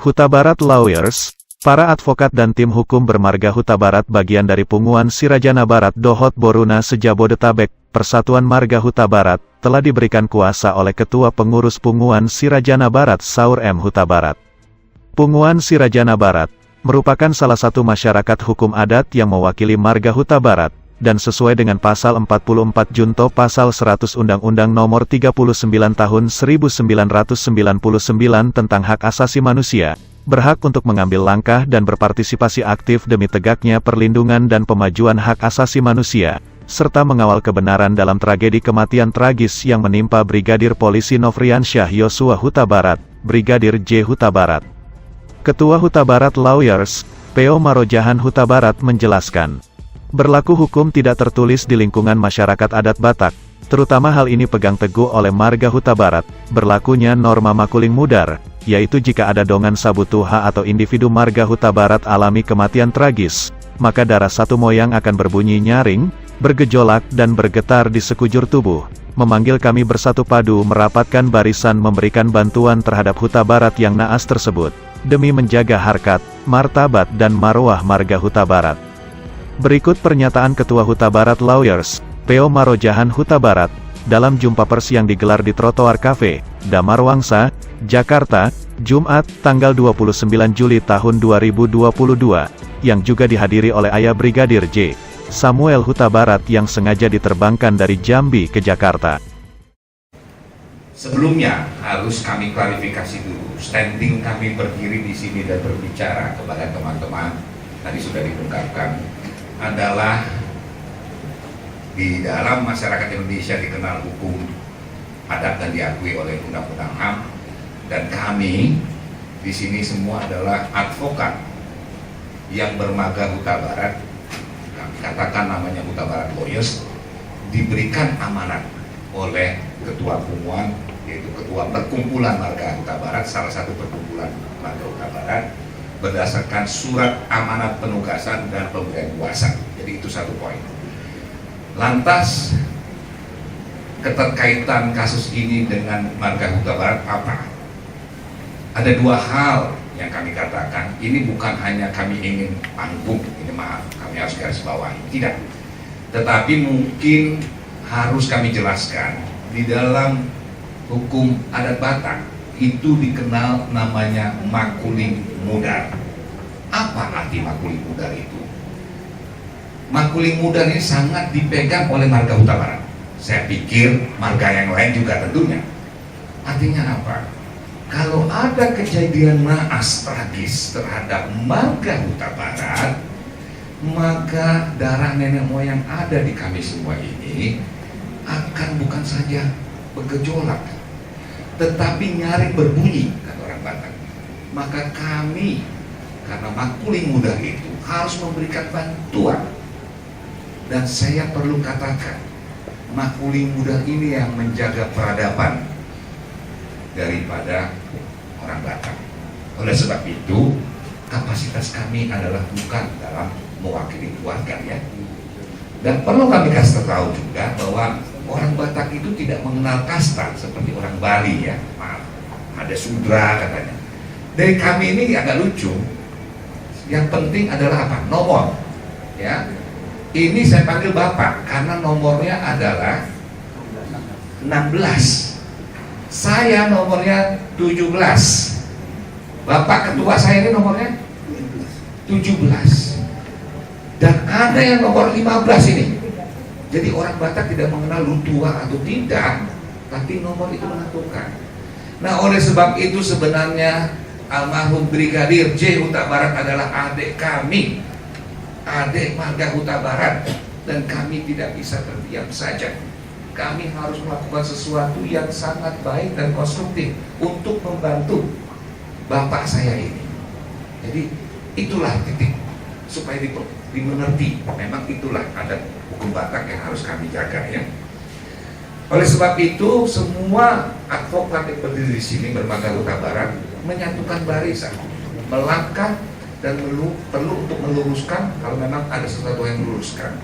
Huta Barat Lawyers, para advokat dan tim hukum bermarga Huta Barat bagian dari Punguan Sirajana Barat Dohot Boruna Sejabodetabek, Persatuan Marga Huta Barat, telah diberikan kuasa oleh Ketua Pengurus Punguan Sirajana Barat Saur M. Huta Barat. Punguan Sirajana Barat merupakan salah satu masyarakat hukum adat yang mewakili marga Huta Barat, dan sesuai dengan Pasal 44 Junto Pasal 100 Undang-Undang Nomor 39 Tahun 1999 tentang Hak Asasi Manusia, berhak untuk mengambil langkah dan berpartisipasi aktif demi tegaknya perlindungan dan pemajuan hak asasi manusia, serta mengawal kebenaran dalam tragedi kematian tragis yang menimpa Brigadir Polisi Nofriansyah Yosua Huta Barat, Brigadir J. Huta Barat. Ketua Huta Barat Lawyers, P.O. Marojahan Huta Barat menjelaskan, berlaku hukum tidak tertulis di lingkungan masyarakat adat Batak, terutama hal ini pegang teguh oleh marga Huta Barat, berlakunya norma makuling mudar, yaitu jika ada dongan sabutuha atau individu marga Huta Barat alami kematian tragis, maka darah satu moyang akan berbunyi nyaring, bergejolak dan bergetar di sekujur tubuh, memanggil kami bersatu padu merapatkan barisan memberikan bantuan terhadap Huta Barat yang naas tersebut, demi menjaga harkat, martabat dan marwah marga Huta Barat. Berikut pernyataan Ketua Huta Barat Lawyers, P.O. Marojahan Huta Barat, dalam jumpa pers yang digelar di Trotoar Cafe, Damar Wangsa, Jakarta, Jumat, tanggal 29 Juli tahun 2022, yang juga dihadiri oleh ayah Brigadir J. Samuel Huta Barat yang sengaja diterbangkan dari Jambi ke Jakarta. Sebelumnya harus kami klarifikasi dulu, standing kami berdiri di sini dan berbicara kepada teman-teman, tadi sudah diungkapkan, adalah di dalam masyarakat Indonesia dikenal hukum adat dan diakui oleh Undang-Undang HAM, dan kami di sini semua adalah advokat yang bermarga Huta Barat, kami katakan namanya Huta Barat Lawyers, diberikan amanat oleh Ketua Punguan, yaitu Ketua Perkumpulan Marga Huta Barat, salah satu perkumpulan Marga Huta Barat, berdasarkan surat amanat penugasan dan pemberian kuasa. Jadi itu satu poin. Lantas keterkaitan kasus ini dengan marga Huta Barat apa? Ada dua hal yang kami katakan. Ini bukan hanya kami ingin panggung, ini maaf, kami harus garis bawahi, tidak. Tetapi mungkin harus kami jelaskan, di dalam hukum adat Batak itu dikenal namanya makuling mudar. Apa arti makuling mudar itu? Makuling mudar ini sangat dipegang oleh marga Huta Barat. Saya pikir marga yang lain juga tentunya. Artinya apa? Kalau ada kejadian naas tragis terhadap marga Huta Barat, maka darah nenek moyang ada di kami semua ini akan bukan saja bergejolak, tetapi nyaring berbunyi, kata orang Batak. Maka kami, karena makuling mudar itu, harus memberikan bantuan. Dan saya perlu katakan, makuling mudar ini yang menjaga peradaban daripada orang Batak. Oleh sebab itu, kapasitas kami adalah bukan dalam mewakili keluarga, ya. Dan perlu kami kasih tahu juga bahwa orang Batak itu tidak mengenal kasta seperti orang Bali, ya. Maaf, ada sudra katanya. Dari kami ini agak lucu. Yang penting adalah apa? Nomor, ya. Ini saya panggil Bapak karena nomornya adalah 16. Saya nomornya 17. Bapak ketua saya ini nomornya 17. Dan ada yang nomor 15 ini. Jadi orang Batak tidak mengenal lu tua atau tidak, tapi nomor itu menentukan. Nah, oleh sebab itu sebenarnya almarhum Brigadir J. Huta Barat adalah adik kami, adik marga Huta Barat, dan kami tidak bisa terdiam saja. Kami harus melakukan sesuatu yang sangat baik dan konstruktif untuk membantu bapak saya ini. Jadi itulah titik supaya dimengerti. Memang itulah adat hukum Batak yang harus kami jaga, ya. Oleh sebab itu semua advokat yang berdiri di sini bermarga Huta Barat menyatukan barisan, melangkah dan perlu untuk meluruskan kalau memang ada sesuatu yang meluruskan.